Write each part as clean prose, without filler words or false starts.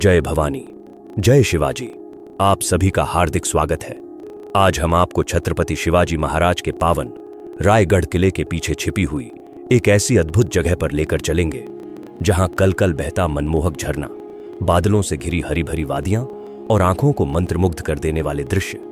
जय भवानी, जय शिवाजी। आप सभी का हार्दिक स्वागत है। आज हम आपको छत्रपति शिवाजी महाराज के पावन रायगढ़ किले के पीछे छिपी हुई एक ऐसी अद्भुत जगह पर लेकर चलेंगे जहां कल कल बहता मनमोहक झरना, बादलों से घिरी हरी भरी वादियां और आंखों को मंत्रमुग्ध कर देने वाले दृश्य।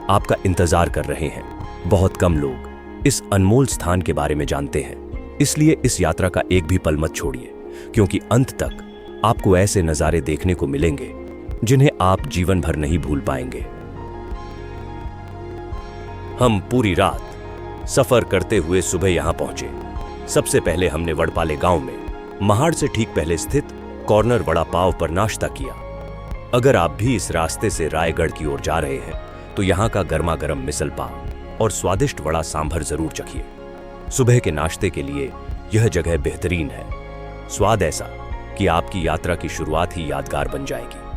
आपका इंतजार कर रहे हैं। बहुत कम लोग इस अनमोल स्थान के बारे में जानते हैं, इसलिए इस यात्रा का एक भी पल मत छोड़िए, क्योंकि अंत तक आपको ऐसे नजारे देखने को मिलेंगे जिन्हें आप जीवन भर नहीं भूल पाएंगे। हम पूरी रात सफर करते हुए सुबह यहां पहुंचे। सबसे पहले हमने वड़पाले गांव में महाड़ से ठीक पहले स्थित कॉर्नर वड़ा पाव पर नाश्ता किया। अगर आप भी इस रास्ते से रायगढ़ की ओर जा रहे हैं तो यहाँ का गर्मा गर्म मिसल पाव और स्वादिष्ट वड़ा सांभर जरूर चखिए। सुबह के नाश्ते के लिए यह जगह बेहतरीन है। स्वाद ऐसा कि आपकी यात्रा की शुरुआत ही यादगार बन जाएगी।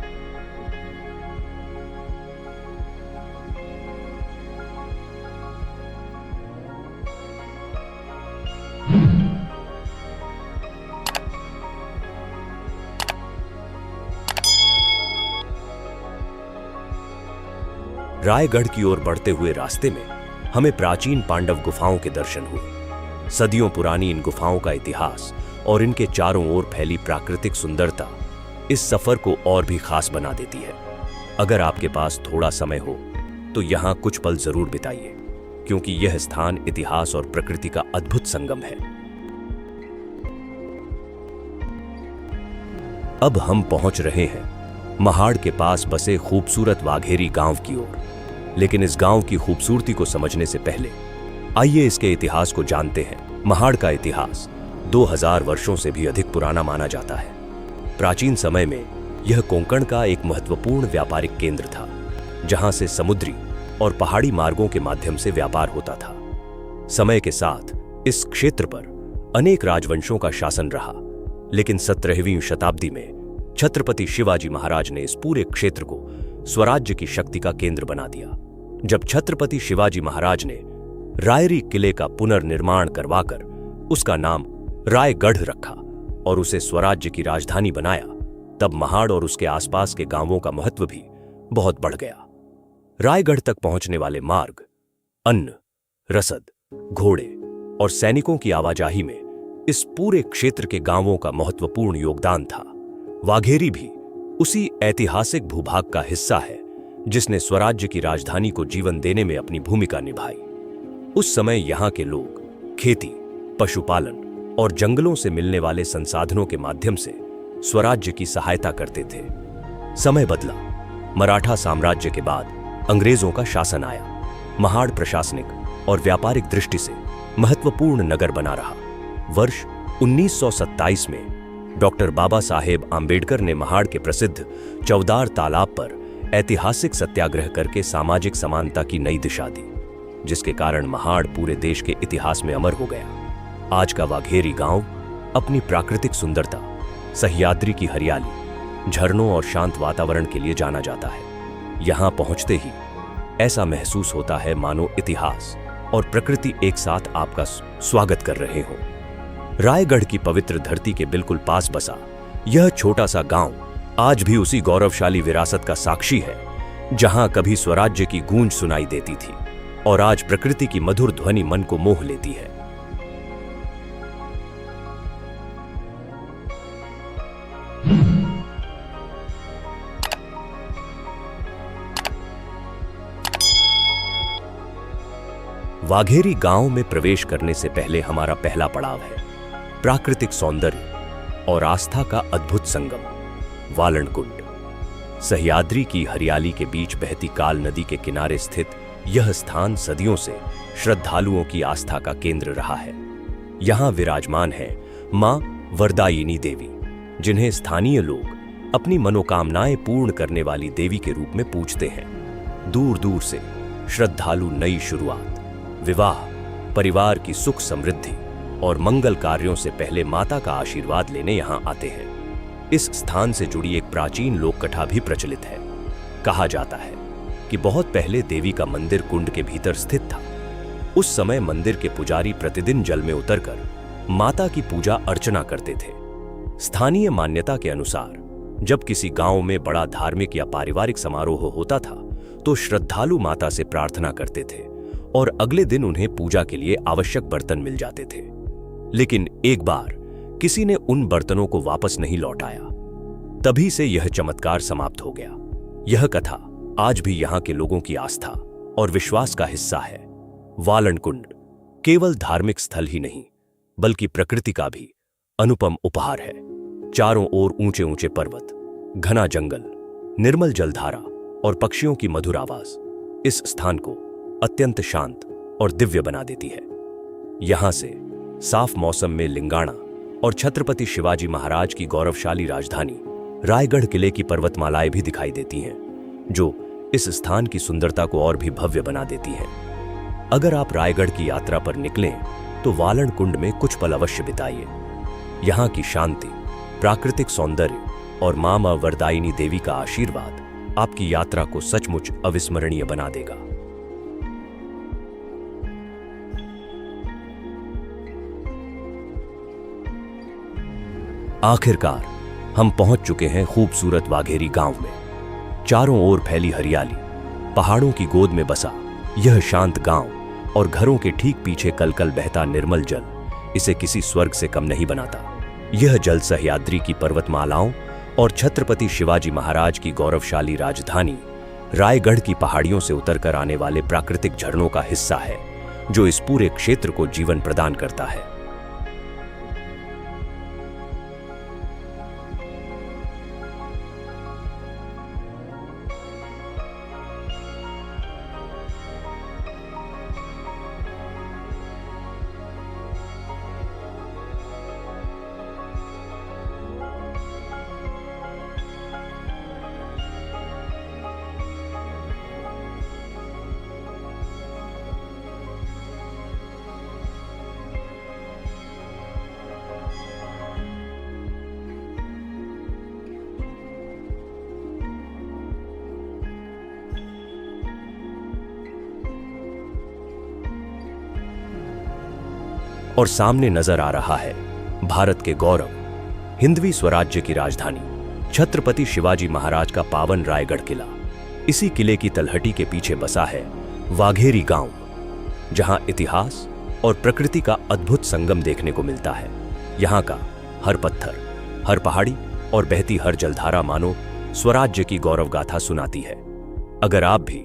रायगढ़ की ओर बढ़ते हुए रास्ते में हमें प्राचीन पांडव गुफाओं के दर्शन हुए। सदियों पुरानी इन गुफाओं का इतिहास और इनके चारों ओर फैली प्राकृतिक सुंदरता इस सफर को और भी खास बना देती है। अगर आपके पास थोड़ा समय हो तो यहां कुछ पल जरूर बिताइए, क्योंकि यह स्थान इतिहास और प्रकृति का अद्भुत संगम है। अब हम पहुंच रहे हैं महाड़ के पास बसे खूबसूरत वाघेरी गांव की ओर। लेकिन इस गांव की खूबसूरती को समझने से पहले आइए इसके इतिहास को जानते हैं। महाड़ का इतिहास 2000 वर्षों से भी अधिक पुराना माना जाता है। प्राचीन समय में यह कोंकण का एक महत्वपूर्ण व्यापारिक केंद्र था, जहां से समुद्री और पहाड़ी मार्गों के माध्यम से व्यापार होता था। समय के साथ इस क्षेत्र पर अनेक राजवंशों का शासन रहा, लेकिन 17वीं शताब्दी में छत्रपति शिवाजी महाराज ने इस पूरे क्षेत्र को स्वराज्य की शक्ति का केंद्र बना दिया। जब छत्रपति शिवाजी महाराज ने रायरी किले का पुनर्निर्माण करवाकर उसका नाम रायगढ़ रखा और उसे स्वराज्य की राजधानी बनाया, तब महाड़ और उसके आसपास के गांवों का महत्व भी बहुत बढ़ गया। रायगढ़ तक पहुंचने वाले मार्ग, अन्न, रसद, घोड़े और सैनिकों की आवाजाही में इस पूरे क्षेत्र के गांवों का महत्वपूर्ण योगदान था। वाघेरी भी उसी ऐतिहासिक भूभाग का हिस्सा है जिसने स्वराज्य की राजधानी को जीवन देने में अपनी भूमिका निभाई। उस समय यहाँ के लोग खेती, पशुपालन और जंगलों से मिलने वाले संसाधनों के माध्यम से स्वराज्य की सहायता करते थे। समय बदला। मराठा साम्राज्य के बाद अंग्रेजों का शासन आया। महाड़ प्रशासनिक और व्यापारिक दृष्टि से महत्वपूर्ण नगर बना रहा। वर्ष 1927 में डॉक्टर बाबा साहेब आंबेडकर ने महाड़ के प्रसिद्ध चौदार तालाब पर ऐतिहासिक सत्याग्रह करके सामाजिक समानता की नई दिशा दी, जिसके कारण महाड़ पूरे देश के इतिहास में अमर हो गया। आज का वाघेरी गांव अपनी प्राकृतिक सुंदरता, सह्याद्री की हरियाली, झरनों और शांत वातावरण के लिए जाना जाता है। यहां पहुंचते ही ऐसा महसूस होता है मानो इतिहास और प्रकृति एक साथ आपका स्वागत कर रहे हों। रायगढ़ की पवित्र धरती के बिल्कुल पास बसा यह छोटा सा गांव आज भी उसी गौरवशाली विरासत का साक्षी है, जहां कभी स्वराज्य की गूंज सुनाई देती थी और आज प्रकृति की मधुर ध्वनि मन को मोह लेती है। वाघेरी गांव में प्रवेश करने से पहले हमारा पहला पड़ाव है प्राकृतिक सौंदर्य और आस्था का अद्भुत संगम, वालन कुंड। सह्याद्री की हरियाली के बीच बहती काल नदी के किनारे स्थित यह स्थान सदियों से श्रद्धालुओं की आस्था का केंद्र रहा है। यहां विराजमान है मां वरदायिनी देवी, जिन्हें स्थानीय लोग अपनी मनोकामनाएं पूर्ण करने वाली देवी के रूप में पूजते हैं। दूर दूर से श्रद्धालु नई शुरुआत, विवाह, परिवार की सुख समृद्धि और मंगल कार्यों से पहले माता का आशीर्वाद लेने यहां आते हैं। इस स्थान से जुड़ी एक प्राचीन लोक कथा भी प्रचलित है। कहा जाता है कि बहुत पहले देवी का मंदिर कुंड के भीतर स्थित था। उस समय मंदिर के पुजारी प्रतिदिन जल में उतरकर माता की पूजा अर्चना करते थे। स्थानीय मान्यता के अनुसार जब किसी गांव में बड़ा धार्मिक या पारिवारिक समारोह होता था तो श्रद्धालु माता से प्रार्थना करते थे और अगले दिन उन्हें पूजा के लिए आवश्यक बर्तन मिल जाते थे। लेकिन एक बार किसी ने उन बर्तनों को वापस नहीं लौटाया। तभी से यह चमत्कार समाप्त हो गया। यह कथा आज भी यहाँ के लोगों की आस्था और विश्वास का हिस्सा है। वालन कुंड केवल धार्मिक स्थल ही नहीं बल्कि प्रकृति का भी अनुपम उपहार है। चारों ओर ऊंचे ऊंचे पर्वत, घना जंगल, निर्मल जलधारा और पक्षियों की मधुर आवाज इस स्थान को अत्यंत शांत और दिव्य बना देती है। यहां से साफ मौसम में लिंगाणा और छत्रपति शिवाजी महाराज की गौरवशाली राजधानी रायगढ़ किले की पर्वतमालाएं भी दिखाई देती हैं, जो इस स्थान की सुंदरता को और भी भव्य बना देती हैं। अगर आप रायगढ़ की यात्रा पर निकलें तो वालन कुंड में कुछ पल अवश्य बिताइए। यहाँ की शांति, प्राकृतिक सौंदर्य और मां वरदायिनी देवी का आशीर्वाद आपकी यात्रा को सचमुच अविस्मरणीय बना देगा। आखिरकार हम पहुंच चुके हैं खूबसूरत वाघेरी गांव में। चारों ओर फैली हरियाली, पहाड़ों की गोद में बसा यह शांत गांव और घरों के ठीक पीछे कलकल बहता निर्मल जल इसे किसी स्वर्ग से कम नहीं बनाता। यह जल सह्याद्री की पर्वतमालाओं और छत्रपति शिवाजी महाराज की गौरवशाली राजधानी रायगढ़ की पहाड़ियों से उतरकर आने वाले प्राकृतिक झरनों का हिस्सा है, जो इस पूरे क्षेत्र को जीवन प्रदान करता है। और सामने नजर आ रहा है भारत के गौरव, हिंदवी स्वराज्य की राजधानी छत्रपति शिवाजी महाराज का पावन रायगढ़ किला। इसी किले की तलहटी के पीछे बसा है वाघेरी गांव, जहां इतिहास और प्रकृति का अद्भुत संगम देखने को मिलता है। यहां का हर पत्थर, हर पहाड़ी और बहती हर जलधारा मानो स्वराज्य की गौरव गाथा सुनाती है। अगर आप भी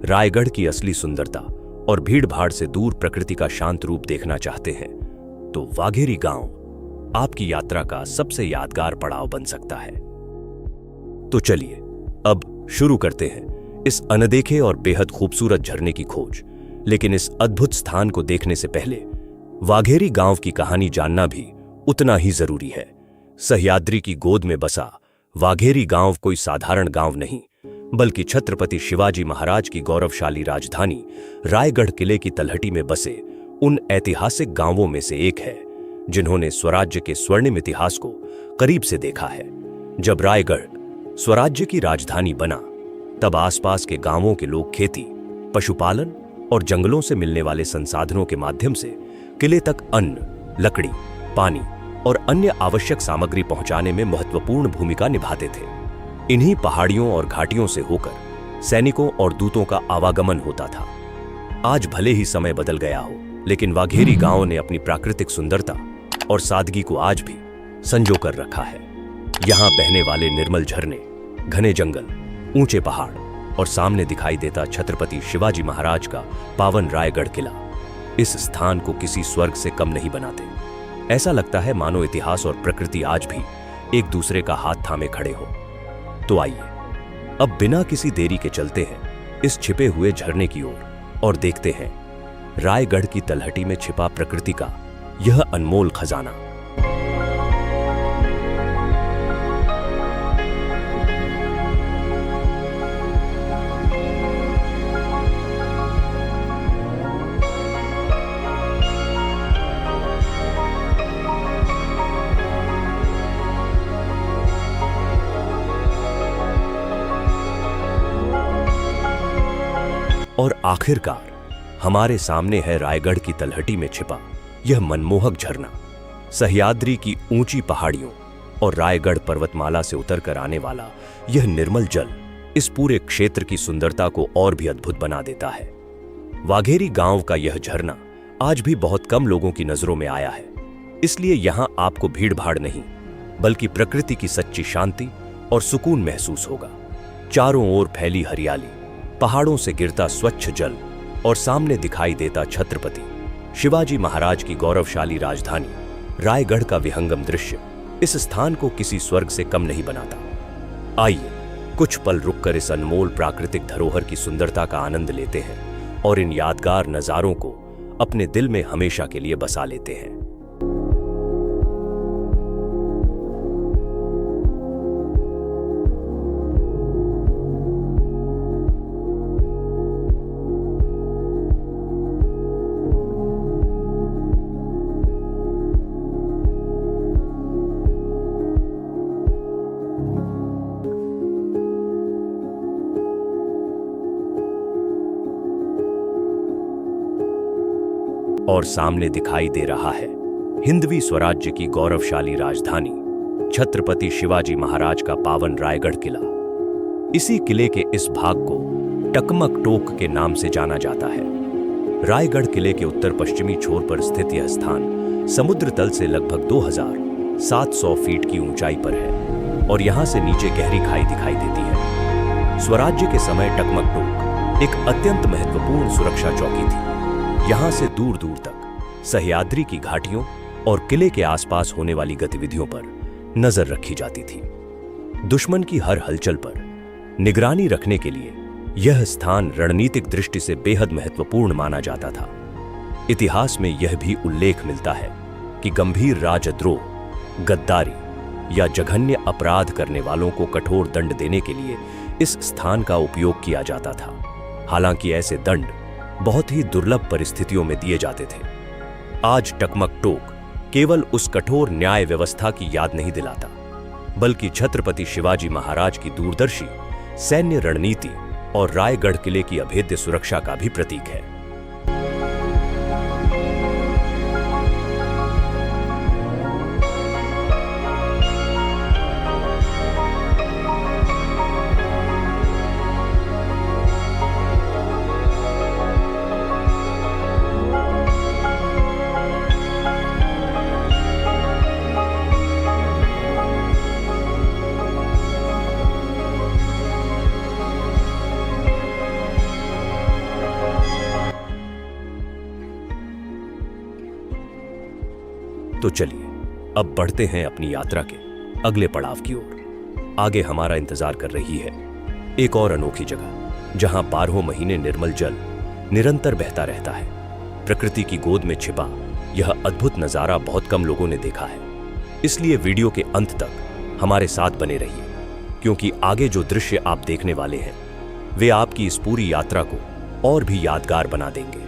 रायगढ़ की असली सुंदरता और भीड़ भाड़ से दूर प्रकृति का शांत रूप देखना चाहते हैं तो वाघेरी गांव आपकी यात्रा का सबसे यादगार पड़ाव बन सकता है। तो चलिए अब शुरू करते हैं इस अनदेखे और बेहद खूबसूरत झरने की खोज। लेकिन इस अद्भुत स्थान को देखने से पहले वाघेरी गांव की कहानी जानना भी उतना ही जरूरी है। सह्याद्री की गोद में बसा वाघेरी गांव कोई साधारण गांव नहीं, बल्कि छत्रपति शिवाजी महाराज की गौरवशाली राजधानी रायगढ़ किले की तलहटी में बसे उन ऐतिहासिक गांवों में से एक है जिन्होंने स्वराज्य के स्वर्णिम इतिहास को करीब से देखा है। जब रायगढ़ स्वराज्य की राजधानी बना तब आसपास के गांवों के लोग खेती, पशुपालन और जंगलों से मिलने वाले संसाधनों के माध्यम से किले तक अन्न, लकड़ी, पानी और अन्य आवश्यक सामग्री पहुंचाने में महत्वपूर्ण भूमिका निभाते थे। इन्हीं पहाड़ियों और घाटियों से होकर सैनिकों और दूतों का आवागमन होता था। आज भले ही समय बदल गया हो, लेकिन वाघेरी गांव ने अपनी प्राकृतिक सुंदरता और सादगी को आज भी संजो कर रखा है। यहाँ बहने वाले निर्मल झरने, घने जंगल, ऊंचे पहाड़ और सामने दिखाई देता छत्रपति शिवाजी महाराज का पावन रायगढ़ किला इस स्थान को किसी स्वर्ग से कम नहीं बनाते। ऐसा लगता है मानो इतिहास और प्रकृति आज भी एक दूसरे का हाथ थामे खड़े हो। तो आइए अब बिना किसी देरी के चलते हैं इस छिपे हुए झरने की ओर और देखते हैं रायगढ़ की तलहटी में छिपा प्रकृति का यह अनमोल खजाना। और आखिरकार हमारे सामने है रायगढ़ की तलहटी में छिपा यह मनमोहक झरना। सह्याद्री की ऊंची पहाड़ियों और रायगढ़ पर्वतमाला से उतरकर आने वाला यह निर्मल जल इस पूरे क्षेत्र की सुंदरता को और भी अद्भुत बना देता है। वाघेरी गांव का यह झरना आज भी बहुत कम लोगों की नजरों में आया है, इसलिए यहां आपको भीड़ भाड़ नहीं बल्कि प्रकृति की सच्ची शांति और सुकून महसूस होगा। चारों ओर फैली हरियाली, पहाड़ों से गिरता स्वच्छ जल और सामने दिखाई देता छत्रपति शिवाजी महाराज की गौरवशाली राजधानी रायगढ़ का विहंगम दृश्य इस स्थान को किसी स्वर्ग से कम नहीं बनाता। आइए कुछ पल रुककर इस अनमोल प्राकृतिक धरोहर की सुंदरता का आनंद लेते हैं और इन यादगार नजारों को अपने दिल में हमेशा के लिए बसा लेते हैं। और सामने दिखाई दे रहा है हिंदवी स्वराज्य की गौरवशाली राजधानी छत्रपति शिवाजी महाराज का पावन रायगढ़ किला। इसी किले के इस भाग को टकमक टोक के नाम से जाना जाता है। रायगढ़ किले के उत्तर पश्चिमी छोर पर स्थित यह स्थान समुद्र तल से लगभग 2700 फीट की ऊंचाई पर है और यहां से नीचे गहरी खाई दिखाई देती है। स्वराज्य के समय टकमक टोक एक अत्यंत महत्वपूर्ण सुरक्षा चौकी थी। यहां से दूर दूर तक सह्याद्री की घाटियों और किले के आसपास होने वाली गतिविधियों पर नजर रखी जाती थी। दुश्मन की हर हलचल पर निगरानी रखने के लिए यह स्थान रणनीतिक दृष्टि से बेहद महत्वपूर्ण माना जाता था। इतिहास में यह भी उल्लेख मिलता है कि गंभीर राजद्रोह, गद्दारी या जघन्य अपराध करने वालों को कठोर दंड देने के लिए इस स्थान का उपयोग किया जाता था। हालांकि ऐसे दंड बहुत ही दुर्लभ परिस्थितियों में दिए जाते थे। आज टकमक टोक केवल उस कठोर न्याय व्यवस्था की याद नहीं दिलाता, बल्कि छत्रपति शिवाजी महाराज की दूरदर्शी सैन्य रणनीति और रायगढ़ किले की अभेद्य सुरक्षा का भी प्रतीक है। तो चलिए अब बढ़ते हैं अपनी यात्रा के अगले पड़ाव की ओर। आगे हमारा इंतजार कर रही है एक और अनोखी जगह, जहां 12 महीने निर्मल जल निरंतर बहता रहता है। प्रकृति की गोद में छिपा यह अद्भुत नजारा बहुत कम लोगों ने देखा है, इसलिए वीडियो के अंत तक हमारे साथ बने रहिए, क्योंकि आगे जो दृश्य आप देखने वाले हैं वे आपकी इस पूरी यात्रा को और भी यादगार बना देंगे।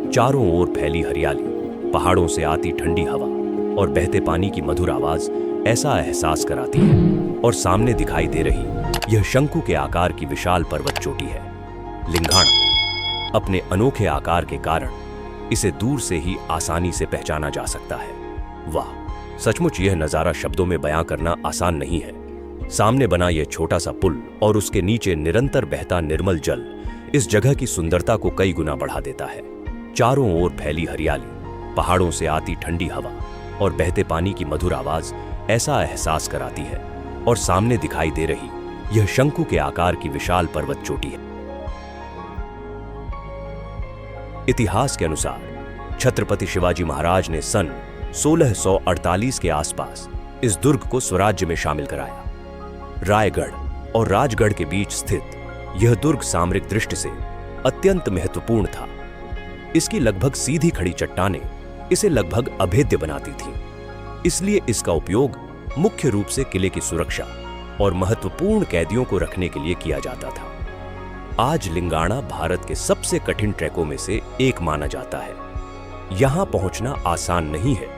चारों ओर फैली हरियाली, पहाड़ों से आती ठंडी हवा और बहते पानी की मधुर आवाज ऐसा एहसास कराती है। और सामने दिखाई दे रही यह शंकु के आकार की विशाल पर्वत चोटी है लिंघाणा। अपने अनोखे आकार के कारण इसे दूर से ही आसानी से पहचाना जा सकता है। वाह, सचमुच यह नजारा शब्दों में बयां करना आसान नहीं है। सामने बना यह छोटा सा पुल और उसके नीचे निरंतर बहता निर्मल जल इस जगह की सुंदरता को कई गुना बढ़ा देता है। चारों ओर फैली हरियाली, पहाड़ों से आती ठंडी हवा और बहते पानी की मधुर आवाज ऐसा एहसास कराती है और सामने दिखाई दे रही यह शंकु के आकार की विशाल पर्वत चोटी है। इतिहास के अनुसार छत्रपति शिवाजी महाराज ने सन 1648 के आसपास इस दुर्ग को स्वराज्य में शामिल कराया। रायगढ़ और राजगढ़ के बीच स्थित यह दुर्ग सामरिक दृष्टि से अत्यंत महत्वपूर्ण था। इसकी लगभग सीधी खड़ी चट्टानें इसे लगभग अभेद्य बनाती थीं। इसलिए इसका उपयोग मुख्य रूप से किले की सुरक्षा और महत्वपूर्ण कैदियों को रखने के लिए किया जाता था। आज लिंगाणा भारत के सबसे कठिन ट्रैकों में से एक माना जाता है। यहां पहुंचना आसान नहीं है,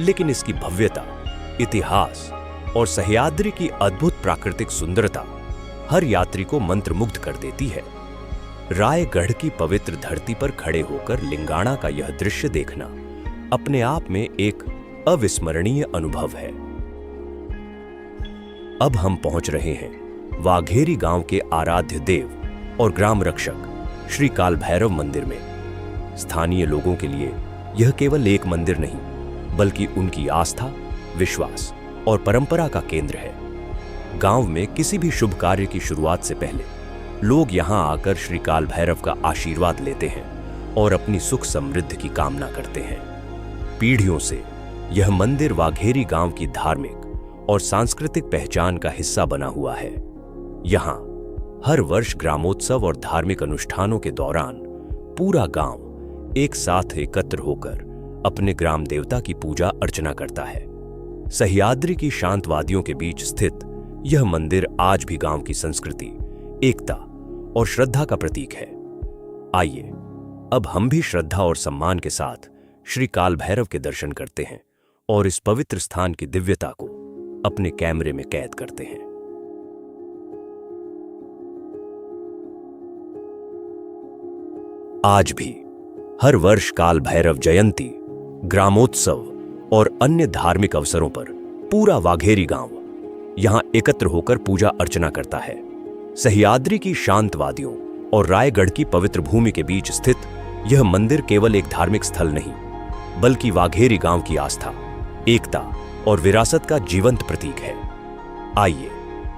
लेकिन इसकी भव्यता, इतिहास और सह्याद्री की अद्भुत प्राकृतिक सुंदरता हर यात्री को मंत्रमुग्ध कर देती है। रायगढ़ की पवित्र धरती पर खड़े होकर लिंगाणा का यह दृश्य देखना अपने आप में एक अविस्मरणीय अनुभव है। अब हम पहुंच रहे हैं वाघेरी गांव के आराध्य देव और ग्राम रक्षक श्री काल भैरव मंदिर में। स्थानीय लोगों के लिए यह केवल एक मंदिर नहीं, बल्कि उनकी आस्था, विश्वास और परंपरा का केंद्र है। गांव में किसी भी शुभ कार्य की शुरुआत से पहले लोग यहां आकर श्री काल भैरव का आशीर्वाद लेते हैं और अपनी सुख समृद्धि की कामना करते हैं। पीढ़ियों से यह मंदिर वाघेरी गांव की धार्मिक और सांस्कृतिक पहचान का हिस्सा बना हुआ है। यहां हर वर्ष ग्रामोत्सव और धार्मिक अनुष्ठानों के दौरान पूरा गांव एक साथ एकत्र होकर अपने ग्राम देवता की पूजा अर्चना करता है। सह्याद्री की शांत वादियों के बीच स्थित यह मंदिर आज भी गांव की संस्कृति, एकता और श्रद्धा का प्रतीक है। आइए अब हम भी श्रद्धा और सम्मान के साथ श्री काल भैरव के दर्शन करते हैं और इस पवित्र स्थान की दिव्यता को अपने कैमरे में कैद करते हैं। आज भी हर वर्ष काल भैरव जयंती, ग्रामोत्सव और अन्य धार्मिक अवसरों पर पूरा वाघेरी गांव यहां एकत्र होकर पूजा अर्चना करता है। सह्याद्री की शांत वादियों और रायगढ़ की पवित्र भूमि के बीच स्थित यह मंदिर केवल एक धार्मिक स्थल नहीं, बल्कि वाघेरी गांव की आस्था, एकता और विरासत का जीवंत प्रतीक है। आइए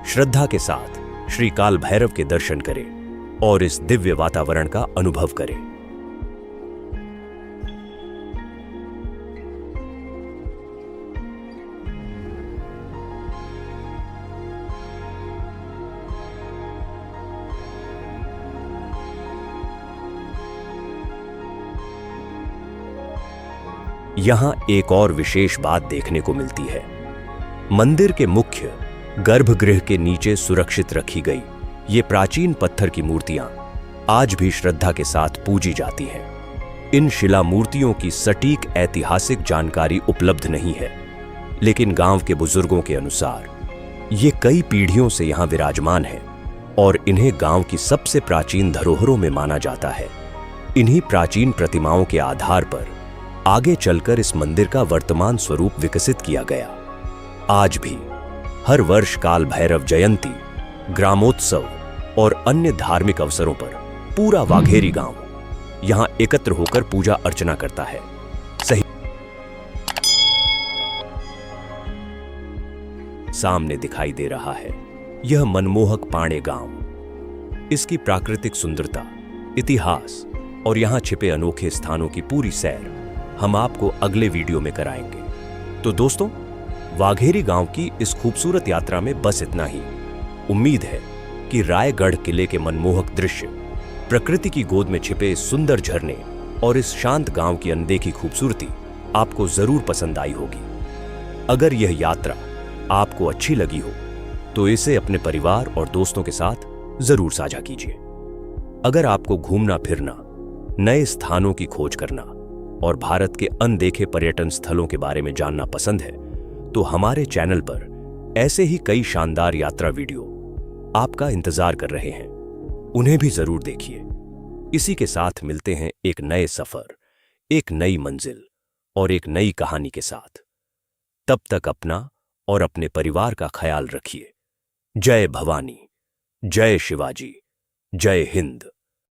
श्रद्धा के साथ श्री काल भैरव के दर्शन करें और इस दिव्य वातावरण का अनुभव करें। यहां एक और विशेष बात देखने को मिलती है। मंदिर के मुख्य गर्भगृह के नीचे सुरक्षित रखी गई ये प्राचीन पत्थर की मूर्तियां आज भी श्रद्धा के साथ पूजी जाती हैं। इन शिला मूर्तियों की सटीक ऐतिहासिक जानकारी उपलब्ध नहीं है, लेकिन गांव के बुजुर्गों के अनुसार ये कई पीढ़ियों से यहां विराजमान है और इन्हें गांव की सबसे प्राचीन धरोहरों में माना जाता है। इन्हीं प्राचीन प्रतिमाओं के आधार पर आगे चलकर इस मंदिर का वर्तमान स्वरूप विकसित किया गया। आज भी हर वर्ष काल भैरव जयंती, ग्रामोत्सव और अन्य धार्मिक अवसरों पर पूरा वाघेरी गांव यहां एकत्र होकर पूजा अर्चना करता है। सही सामने दिखाई दे रहा है यह मनमोहक पाणे गांव। इसकी प्राकृतिक सुंदरता, इतिहास और यहां छिपे अनोखे स्थानों की पूरी सैर हम आपको अगले वीडियो में कराएंगे। तो दोस्तों, वाघेरी गांव की इस खूबसूरत यात्रा में बस इतना ही। उम्मीद है कि रायगढ़ किले के मनमोहक दृश्य, प्रकृति की गोद में छिपे सुंदर झरने और इस शांत गांव की अनदेखी खूबसूरती आपको जरूर पसंद आई होगी। अगर यह यात्रा आपको अच्छी लगी हो तो इसे अपने परिवार और दोस्तों के साथ जरूर साझा कीजिए। अगर आपको घूमना फिरना, नए स्थानों की खोज करना और भारत के अनदेखे पर्यटन स्थलों के बारे में जानना पसंद है, तो हमारे चैनल पर ऐसे ही कई शानदार यात्रा वीडियो आपका इंतजार कर रहे हैं। उन्हें भी जरूर देखिए। इसी के साथ मिलते हैं एक नए सफर, एक नई मंजिल और एक नई कहानी के साथ। तब तक अपना और अपने परिवार का ख्याल रखिए। जय भवानी, जय शिवाजी, जय हिंद।